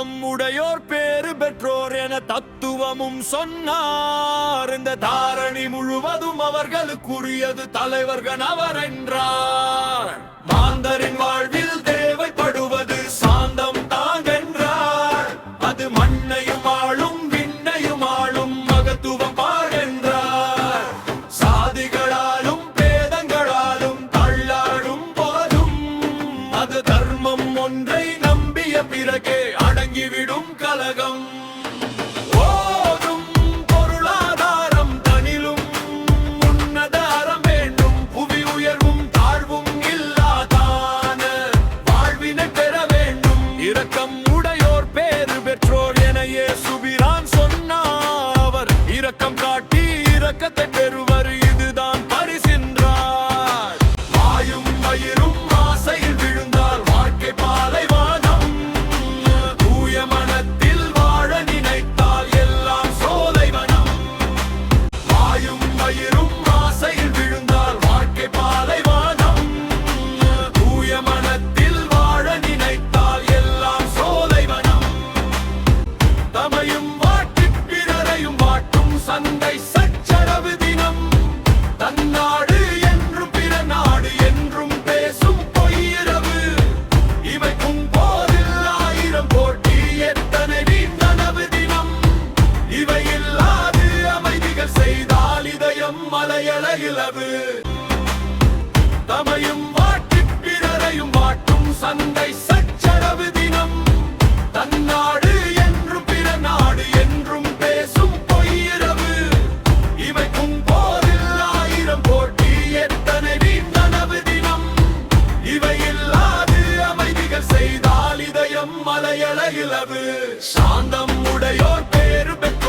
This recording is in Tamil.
சாந்தம் உடையோர் பேறு பெற்றோர் என தத்துவமும் சொன்னார். இந்த தாரணி முழுவதும் அவர்களுக்குரியது, தலைவர்கள் அவர் என்றார். மாந்தரின் வாழ்வில் தேவைப்படுவது சாந்தம் தாங்கென்றார். அது மண்ணையும் ஆளும் விண்ணையும் ஆளும் மகத்துவம் பாரென்றார். சாதிகளாலும் பேதங்களாலும் தள்ளாடும் போதும் அது தர்மம் ஒன்றை நம்பிய பிறகே அடங்கிவிடும் கலகம். இரக்கம் உடையோர் பேறு பெற்றோர் என இயேசுபிரான் சொன்னார். அவர் இரக்கம் காட்டி இரக்கத்தை பெறுவர், இதுதான் பரிசென்றார். வாயும் வயிறும் ஆசையில் விழுந்தால் வாழ்க்கை பாலைவனம். தூய மனத்தில் வாழ நினைத்தால் எல்லாம் சோலைவனம். வாயும் வயிறும் ஆசையில் விழுந்தால் வாழ்க்கை பாலைவனம். தூய மனத்தில் வாழ நினைத்தால் தமையும் வாட்டி பிறரையும் வாட்டும் சண்டை சச்சரவு தினம். தன்னாடு என்றும் பிற நாடு என்றும் பேசும் பொய்யிரவு. இவைக்கும் போரில் ஆயிரம் போட்டி எத்தனை வீணனவு தினம். இவை இல்லாது அமைதிகள் செய்தால் இதயம் மலையள இலவு. தமையும் வாட்டி பிறரையும் வாட்டும் சண்டை சச்சரவு தினம். தன்னாடு மலையள இலவு. சாந்தம் உடையோர் பேறு பெற்ற